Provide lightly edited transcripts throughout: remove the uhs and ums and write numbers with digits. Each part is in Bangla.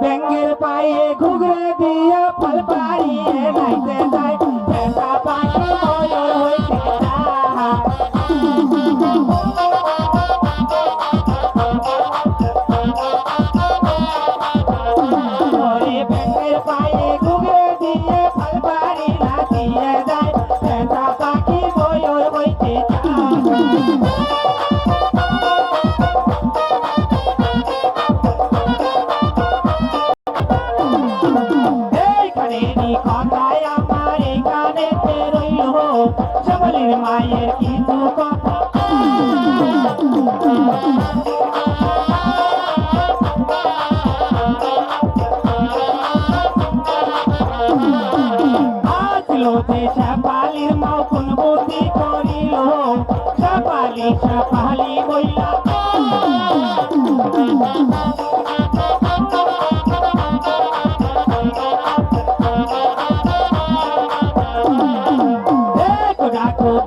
ব্যাঙের পায়ে ঘুগরে দিয়া ফল পাড়িয়ে নাইতে যায় পেঁচা পাখি ময়ূর হইতে যায় ওরে ব্যাঙের পায়ে ঘুগরে দিয়ে ফল পাড়ি নাচিয়ে যায় পেঁচা পাখি ময়ূর হইতে মায়ের কিছু কথা আসলো যে সাপালির মাও কোন বুদ্ধি করিল সাপালি সাপালি বইলা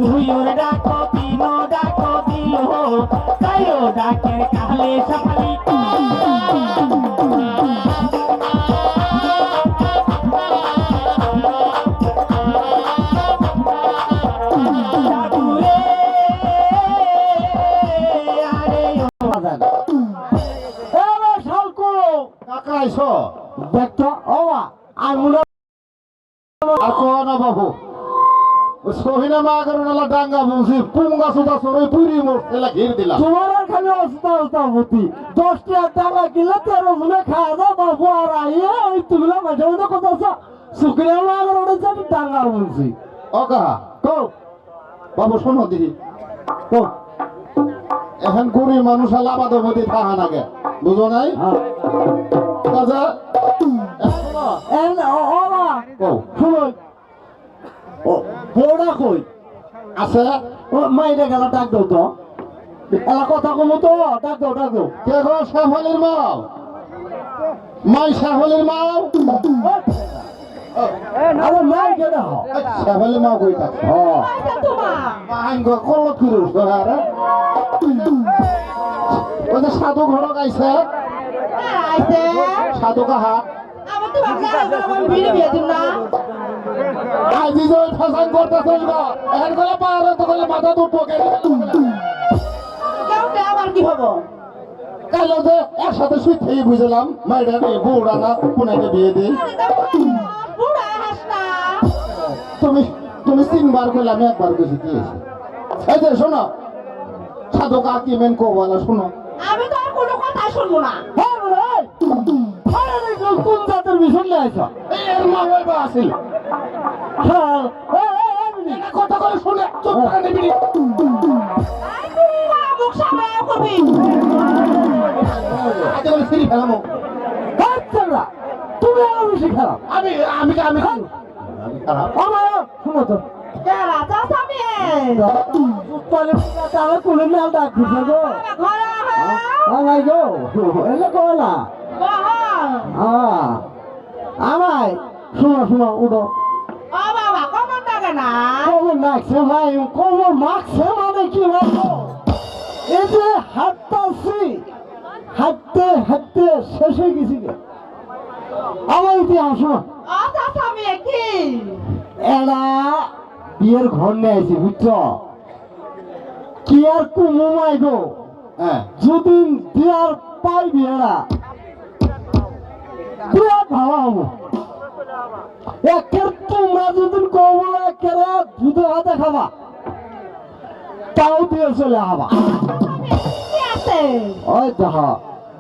দুইর ডাকো তিন ডাকো দিল তাইও ডাকের কালে সাপালি দেখতো ওবা আর মুলা বাবু সহিনা মা করুণালা ডাঙ্গা বুঝি পুঙ্গা সুদা সরে পুরি মোড়লা ঘির দিলা তোমার খালি অস্তা অস্তা বুদ্ধি 10 টাকা টাকা কিলো 13 জনে খাওয়া দাও বাবু আর আইয়ে ওই তুমিলা মাঝে মধ্যে কথা আছে শুক্রিয়া মা করুণা যাতে ডাঙ্গা বুঝি ওকা কো বাবু শোনো দিদি কো এখন গরিব মানুষ আলাদা মধ্যে থাকা নাগে বুঝো নাই কাজা এন ওবা কো শুনো ও বড়া কই আছে ও মাইরে গেল ডাক দাও তো এলা কথা কমু তো ডাক দাও কে গো সাফলের মাও মাই সাফলের মাও আরে মাই কে দাও সাফলের মাও কই থাকে ও আইন গো কলত কিরুস তো আরে ওই যে সাধু ঘর গাইছে সাধু কাহা আমার তো বাবা ভিড়ে বিয়ে দিন না আজি যে ফাসান করতেছিস না এখন করে পারে তো করে মাথা তো পকে কেউ আবার কি হবো কাল যে একসাথে শুই থেকে বুঝলাম মাইডার বউরা না পুনাকে বিয়ে দিই বুড়া হাসনা তুমি তুমি 3 বার কইলে আমি একবার কইছি কি এই যে শোনো সাধু কা কি মেন কো বলা শোনো আমি তো আর কোনো কথা শুনবো না কোন জাতের বিষয় লাইছ এর মা হইবা আসিল হ্যাঁ কথা করে শুনে চুপ করে নিবি আই তুই মুখ সামনে করবি আজকে বলে সিরি ফেলামো বাচ্চারা তুমি আরো বেশি খারাপ আমি আমি আমি খারাপ আমার শুনো তো কেরা চাচামি উত্তরে তাহলে কোলে নাল ডাক দিছে গো ঘরে আমাই গো এলে কোলা বাহা আমাই শুনো উঠো ও বাবা কমন লাগে না কবর নাকছে ভাই কবর মাখছে মানে কি বলবো এই যে হাঁটতে শেষ হয়ে গেছি গে আমার ইতিহাস শোনো ও চাচামি কি এরা বিয়ের ঘর নিয়ে আইছি বুঝছো কি আর কুমুমাই গো হ্যাঁ যদি দিয়ার পাইবি এরা বিরাট ভালো হবো একের তোমরা যদি কবল একের দুধে হাতে খাবা তাও দিয়ে চলে আবা কি আছে ওই দেখো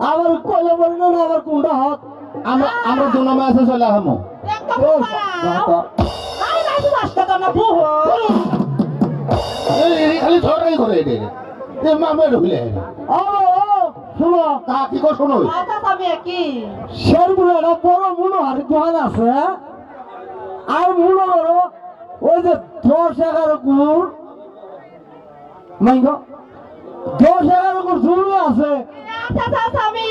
আবার কলে বলি না আবার কোনটা হাত আমরা দুনামে আছে চলে আহমো একদম খারাপ আই না শুধু আসতে তো না বহু এই খালি ঝড়াই করে এদের এ মামে ঢুকলে শোনো তা কি কো শোনো চাচামি কি শেরপুরে একটা বড় মনোহারি দোকান আছে আর মনে করো ওই যে 10-11 গুড় মাইগো 10-11 গুড় জমি আছে চাচামি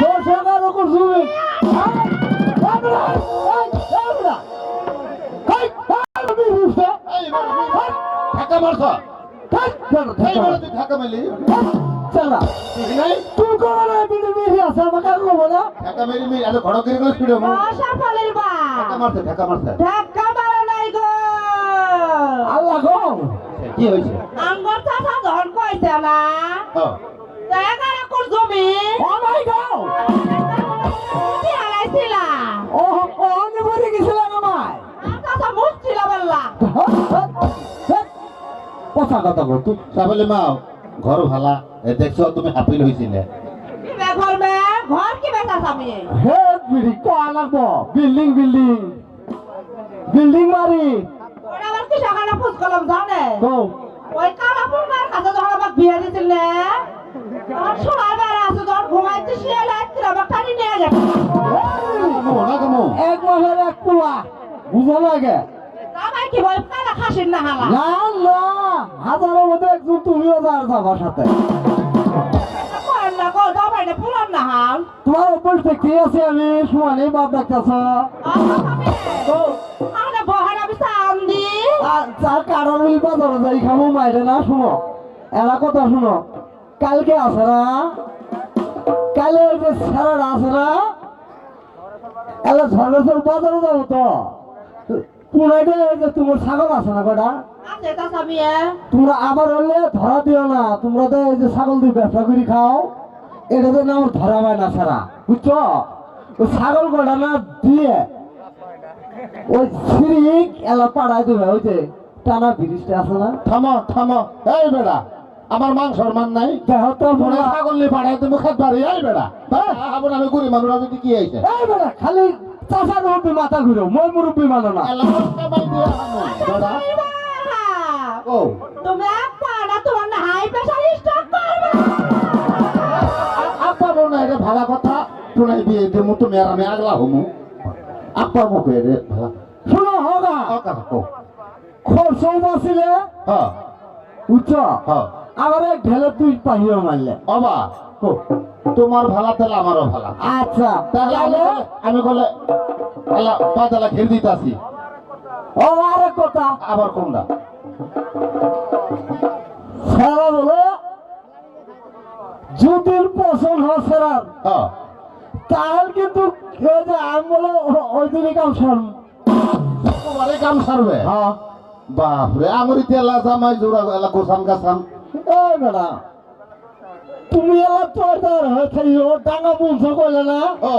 10-11 গুড় জমি ঢাকা মারছ এই বলে তুই ঢাকা মেলি চালা ঠিক নাই তুই করো না বিড়ি বিড়ি আছে আমাকে আর কবো না ঢাকা মেলি মি এত ঘড় করে করে ছুড়ে মু বাসা ফলের বা ঢাকা মারছে ধাক্কা মারা নাই গো আল্লাহ গো কি হইছে আঙ্গর চাচা যখন কইছে না হ্যাঁ এগার একর জমি ও মাই গড কি হারাইছিলা ও ও আমি মরে গেছিলাম আমায় চাচা মুছছিল বললা কথা কথা বল তুই সাবলে মাও ঘর ভালা এ দেখছো তুমি হাপিল হইছিলে কি বে ঘর মে ঘর কি বে চাচা আমি হে বিড়ি কোয়া লাগবো বিল্ডিং বিল্ডিং বিল্ডিং মারি ওরা আবার কি সকালে ফুস কলম জানে তো ওই কালাপুর মার কাছে যখন আমাকে বিয়ে দিছিল না আমার সোনার বেড়া আছে যখন ঘুমাইতে শিয়াল আসছিল আমার টানি নিয়ে গেছে না কেমন এক মাসের এক কুয়া বুঝো লাগে জামাই কি ভয় কালা খাসির না হালা না না হাজারের মধ্যে একজন তুমিও যার যাবার সাথে করেন না গো জামাই না পুরান না হাল তোমার উপর থেকে আছে আমি সমানে বাপ ডাকতেছ আরে বহার আমি চান্দি চা কারণ ওই বাজারে যাই খাবো মাইরে না শুনো এরা কথা শুনো কালকে আছে না কালে ওই যে স্যারেরা আছে না এলা ঝড়েশ্বর বাজারে যাবো তো পুরাইটা যে তোমার ছাগল আছে না কটা আছে চাচা আমি তোমরা আবার হলে ধরা দিও না তোমরা তো এই যে ছাগল দিয়ে ব্যবসা করে খাও এটা তো না আমার ধরা হয় না ছাড়া বুঝছো ওই ছাগল কটা না দিয়ে ওই সিরিক এলা পাড়ায় দেবে ওই যে টানা ব্রিজটা আছে না থামো থামো এই বেড়া আমার মান সম্মান নাই দেহ তো মনে পুরা- ছাগল নিয়ে পাঠাই তুমি খাত পারি এই বেড়া আবার আমি গরিব মানুষ যদি কি হয়েছে এই বেটা খালি চাষার মুরব্বী মাথা ঘুরো মই মুরব্বী মানো না বেড়া ও তুমি পাড়া তোমার না হাই প্রেসার স্ট্রোক করবে আপা বউ না এটা ভালো কথা শোনাই বিয়ে দেবো তুমি আর আমি আগলা হমু আপা মুখে রে ভালো শুনো হোগা কথা কো খরচ বাঁচিলে হ্যাঁ উচ্চ হ্যাঁ আবার এক ঢেলে তুই পাহিও মারলে অবা কো তোমার ভালা তাহলে আমারও ভালা আচ্ছা তাহলে আমি বলে আল্লাহ বাদালা ঘের দিতাছি ও আরেক কথা আবার কোনটা সারা বলে যদির পছন্দ হয় সেরার হ্যাঁ তাহলে কিন্তু এই যে আমি বলে ওই দিনই কাম সারম তোমারে কাম সারবে হ্যাঁ বাপরে আমরি তেলা জামাই জোড়া এলা গোসান গাছান এই বেটা তুমি এলা তোর হয়ে থাইও ডাঙা বলছো কইলে না ও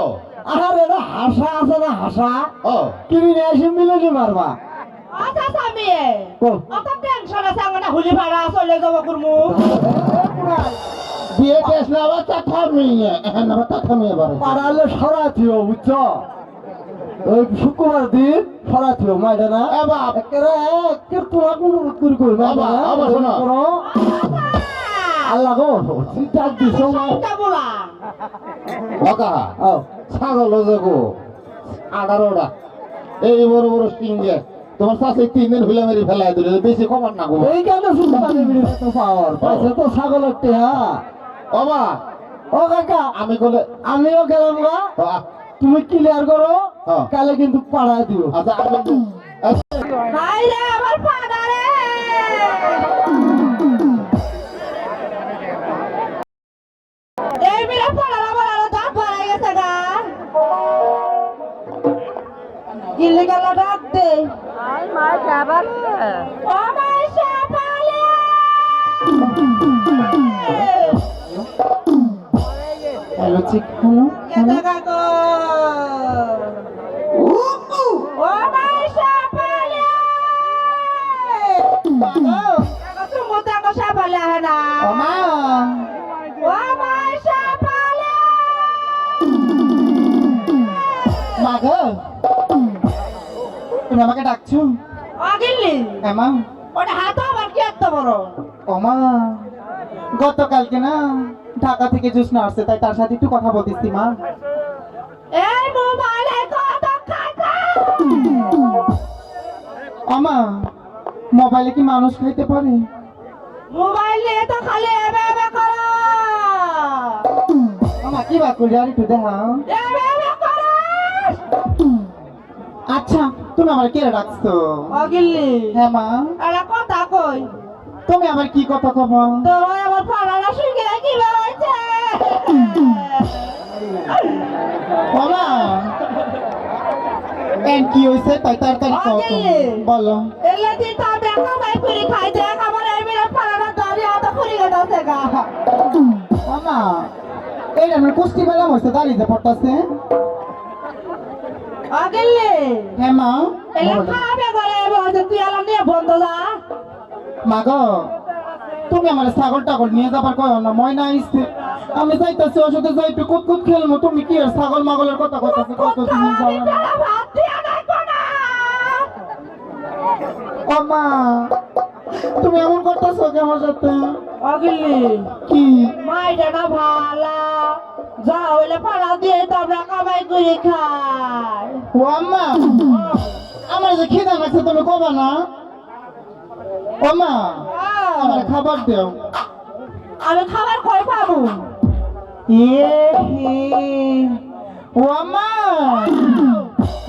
আর এটা হাসা আছে না হাসা ও কিনে নিয়ে এসে মিলে কি মারবা আচ্ছা আমি বল। অত টেনশন আছে আমার না হুলি ভাড়া চলে যাব করমু বিয়ে কেস না আবার কথা মিয়ে এখন আবার কথা মিয়ে বারে পাড়ালে সরা থিও বুঝছো ওই শুক্রবার দিন সরা থিও মাইটা না এ বাপ একেরে একের তোমার কোনো করে করি বাবা, বাবা, শোনো। আল্লাহ গো চিন্তা দিছো না তা বলা অকা আও ছাগল যাগো 18টা এই বড় বড় সিংহে তোমার সাথে 3 দিন হইলা মেরি ফেলাই দিলে বেশি কমান না গো এই কারণে সুলতানি বিড়ি তো পাওয়ার পাইছে তো ছাগলের টেহা বাবা ও কাকা আমি বলে আমিও গেলাম গা তুমি ক্লিয়ার করো হ্যাঁ। কালে কিন্তু পাড়ায় দিও আচ্ছা আমি হাই রে আমার পাড়া রে এই মেরা পাড়া আমার আরো দাঁত ভরে গেছে গা গিলে গেল ডাক দে আই মা যাবালে ও মাই শাপালে হ্যালো চিক হ্যালো কেতে কাকো ও মাই শাপালে কাকো তুমি তো শাপালে না মা ও মাই শাপালে মা গো তুমি আমাকে ডাকছো আগিলি হ্যাঁ মা ওটা হাত আবার কি এত বড় ও মা গতকালকে না ঢাকা থেকে জুস না আসছে তাই তার সাথে একটু কথা বলতেছি মা এই মোবাইলে কত কাকা আমা মোবাইলে কি মানুষ খাইতে পারে মোবাইল নিয়ে তো খালি এবে এবে করো আমা কি বাত করি আর একটু দেখাও এবে এবে করো আচ্ছা তুমি আমার কে ডাকছো আগিলি হ্যাঁ মা আরে কথা কই তুমি আবার কি কথা কব? তোমার আমার পাড়াটা শুকিয়ে কি হয়েছে? বাবা এন কি হইছে তাই তাড়াতাড়ি কও তুমি। বলো। এলে দিন তো আমি কামাই করে খাই দেখ আমার এই মেয়ের পাড়াটা দাঁড়িয়ে আদা করে গেছে গা। মামা এইটা আমার কুস্তি বেলা হইছে দাঁড়িয়ে পড়তাছে। আগেলে হ্যাঁ মা। এলে খাবে করে বলছে তুই আলাম নিয়ে বন্ধ যা। মা গো তুমি আমার ছাগল টাগল নিয়ে যাবার কয় না, ময়না আইছে আমি যাইতাছি ওর সাথে যাইতে কুত কুত খেলবো, তুমি কি আর ছাগল মাগলের কথা কইতাছো? কত তুমি যাও না। ভাত দিয়ে আনাইবো না। ও মা তুমি এমন করতেছো কি আমার সাথে? আগেলে কি মাইটা না ভালা যা হইলে পাড়া দিয়ে তো আমরা কামাই করে খাই। ও আম্মা আমার যে খিদা লাগছে তুমি কবা না? ও মা আমার খাবার দেও। আমি খাবার কই পাবো? ও আম্মা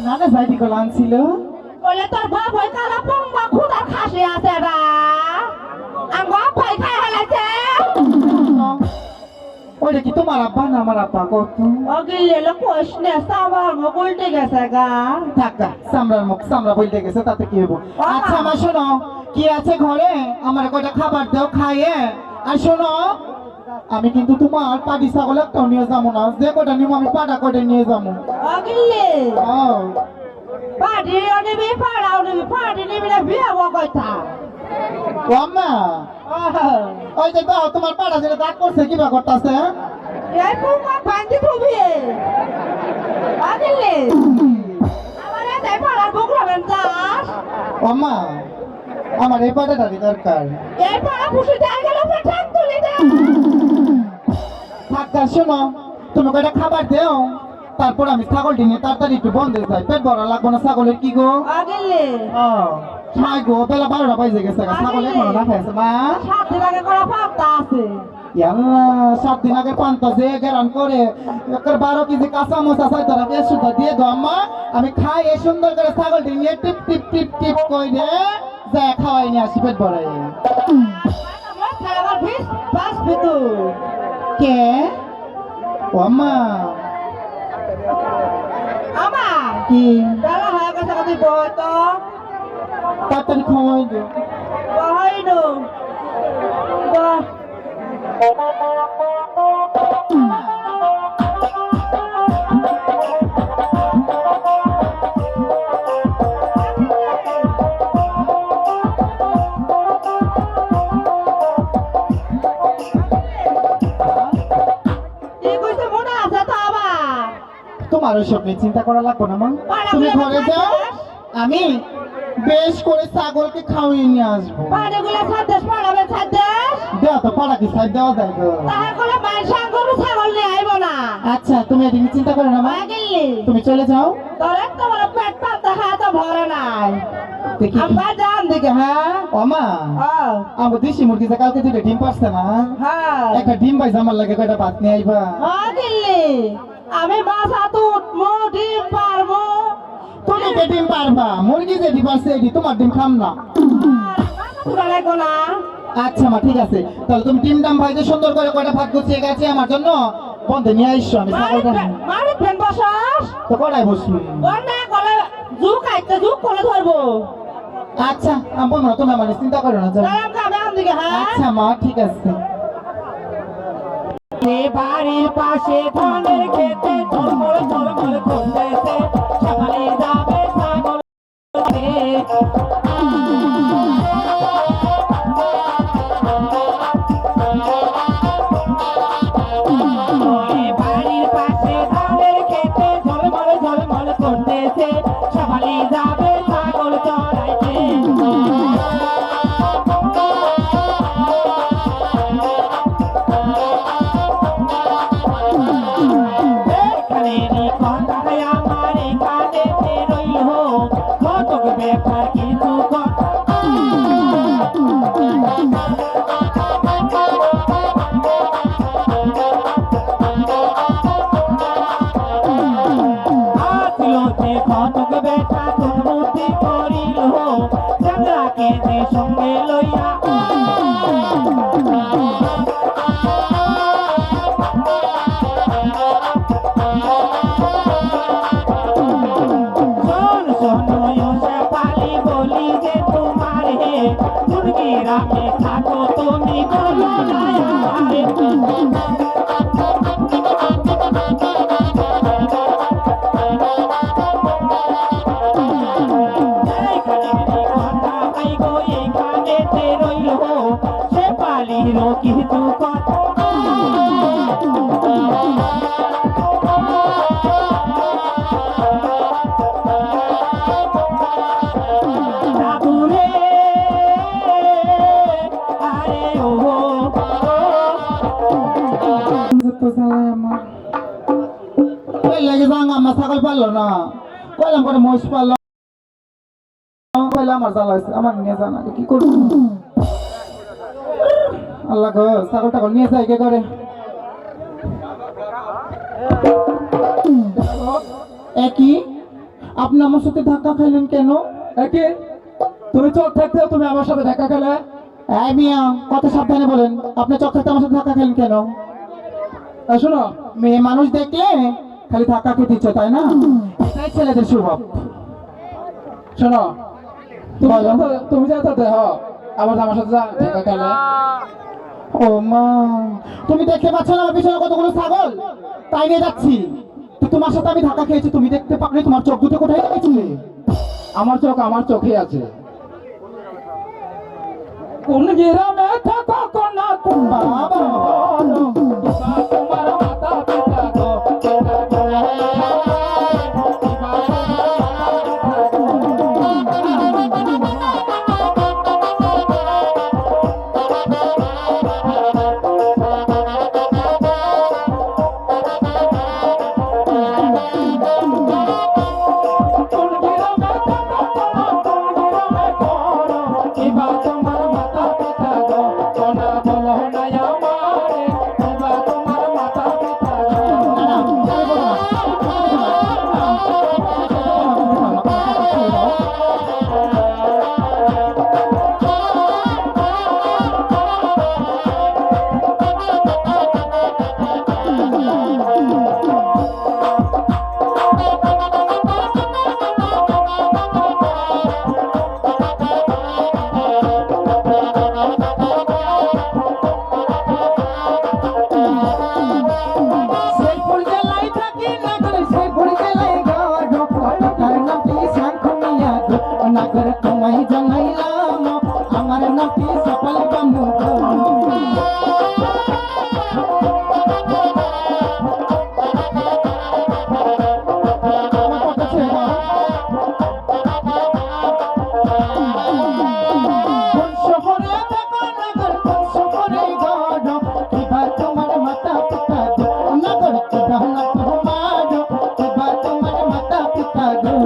না না যাইতি কল আনছিল। বলে তোর বাপ ওই কালা পঙ্গা খুদার খাসি আছে রা আমার বাপ ভাই খাই হেলাছে। ওইটা কি তোমার আব্বা না আমার আব্বা? কত অগিলে লোক কোশনে সাবার মুখ উল্টে গেছে গা। টাকা সামরার মুখ সামরা বলতে গেছে তাতে কি হবো? আচ্ছা মা শোনো কি আছে ঘরে আমার কয়টা খাবার দাও খাইয়ে। আর শোনো আমি কিন্তু তোমার পাটি ছাগল একটাও নিয়ে যাবো না, যে কটা নিবো আমি পাটা কটা নিয়ে যাবো। অগিলে ও পাটি নিবি পাড়াও নিবি পাটি নিবি না বিয়ে কথা। ও আম্মা ওই যে দাও তোমার পাটা যেটা দাঁত করছে কি বা করতেছে? এই পঙ্গা ভাঙতে তুমি অগিলে আমার এই পাড়ার বুকরাবেন চাস। ও আম্মা আমার এই পাটাটারই দরকার। এই পাড়া পুষে দেয়া গেল ঠাক তুলি দে। থাকা শোনো তুমি কয়টা খাবার দেও, তারপর আমি ছাগলটি নিয়ে তাড়াতাড়ি একটু বন্ধে যাই, পেট ভরা লাগবো না ছাগলের। কি গো অগিলে মাই গো বেলা 12টা বাজে গেছে, ছাগল এখনো না খাইছে মা। 7 দিন আগে করা পাতা আছে। ইয়াল্লা 7 দিন আগে পান্তা যে গেরান করে 12 কেজি কাঁচা মোচা চাই তারা বেশ সুদ্ধা দিয়ে দো আম্মা। আমি খাই এই সুন্দর করে ছাগলটি নিয়ে টিপ টিপ টিপ টিপ কই দে যা খাওয়াই নিয়ে আসি পেট ভরাই। আমার ভিস বাস ভিতু কে ও আম্মা আমা কি বেলা হয়ে গেছে কত বই তো তাড়াতাড়ি খাওয়াই দে। বহাই নো তোমার ওইসব নিয়ে চিন্তা করা লাগবে না মা, তুমি ঘরে যাও আমি বেশ করে ছাগলকে খাওয়িয়ে নিয়ে আসবো। পাড়াগুলো ছাদেশ পাড়াবে ছাদেশ দেওয়া তো পাড়া কি সাইড দেওয়া যায় গো? তাহার কোনো মাইসা গরু ছাগল নিয়ে আইব না। আচ্ছা তুমি এদিকে চিন্তা করো না মা, আগেলি তুমি চলে যাও। তোর একটা বড় পেট পাতা হাতে ভরে নাই দেখি আমরা যান দিকে। হ্যাঁ ও মা আমার দেশি মুরগি যে কালকে দুটো ডিম পারছে না, হ্যাঁ একটা ডিম পাইছে আমার লাগে কয়টা ভাত নিয়ে আইবা। আগেলি আমি বাসা তো উঠবো ডিম পারবো। তুমি কে ডিম পারবা? মুরগি যে ডিম পারছে এটি তোমার ডিম খাম না। আচ্ছা মা ঠিক আছে, তাহলে তুমি ডিম ডাম ভাইতে সুন্দর করে কয়টা ভাত গুছিয়ে গেছে আমার জন্য বন্ধে নিয়ে আইসো। আমি ছাগলটা মারি ফেন বসাস তো কটাই বসবি? অন্য কলে জুক আইতে জুক করে ধরবো। আচ্ছা আমি বলবো না, তুমি আমার চিন্তা করো না যাও। দাঁড়াম যাবে দিকে। হ্যাঁ আচ্ছা মা ঠিক আছে। বাড়ির পাশে ধানের খেতে ঝলমল ঝলমল করতেছে সকালে যাবে ছাগল বাড়ির পাশে ধানের খেতে ঝলমল ঝলমল করতেছে সকালে যাবে ছাগল চড়াইতে। ব্যাপার কিন্তু ঘটক বেটা সে পালির কিছু কথা দাদুরে আরে ও লেগে যাং আমার ছাগল পারলো না কইলাম করে মহিষ পারলো কইলাম আমার জ্বালা হয়েছে আমার নিয়ে জানা কি করবো আল্লাহ গো ছাগল টাগল নিয়ে যায় কে করে একই আপনি আমার সাথে ধাক্কা খাইলেন কেন একে তুমি চোখ থাকতে তুমি আমার সাথে দেখা খেলে এই মিয়া কত সাবধানে বলেন আপনি চোখ থাকতে আমার সাথে ধাক্কা খেলেন কেন শোনো মেয়ে মানুষ দেখলে খালি ধাক্কা খেতে ইচ্ছে তাই না এটাই ছেলেদের স্বভাব শোনো বলো। তুমি যাতে দেহ আবার আমার সাথে দেখা খেলে ও মা তুমি দেখতে পাচ্ছ না আমার পিছনে কতগুলো ছাগল তাই নিয়ে যাচ্ছি তো তোমার সাথে আমি ধাক্কা খেয়েছি তুমি দেখতে পারলে তোমার চোখ দুটো কোথায় গেছিলে আমার চোখ আমার চোখে আছে কোন গ্রামে থাকো কোন বাবা তোমার মাতা পিতা গো নাগর তোমায় জানাইলাম আমার নাকি সফল বানু শহরে থাকো নাগর কোন শহরে গড় কিবা তোমার মাতা পিতা গো নাগর কিবা না তোমার কিবা তোমার মাতা পিতা গো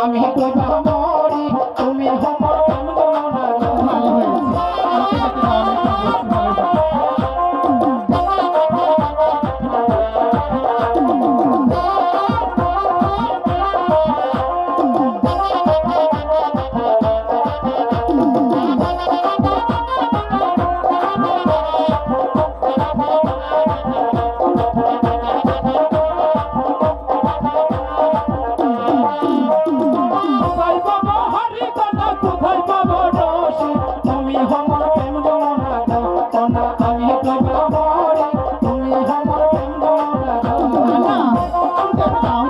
আমি কইবা মরি তুমি আমার প্রেম গমনা ভালো হয়েছে আমাকে দেখে না অনেক ভালো হয়েছে। কোথায় পাবো হরি কন্যা কোথায় পাবো রসি তুমি আমার প্রেম গমনা কন্যা আমি কইবা মরি তুমি আমার প্রেম গমনা না তুমি দেখে নাও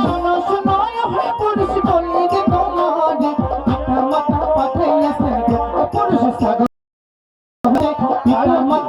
শোনো শোনো হয়ে পুরুষ বলি যে তোমারে পিতা মাতা পাঠাইয়াছে পুরুষ সাগর পিতা মাতা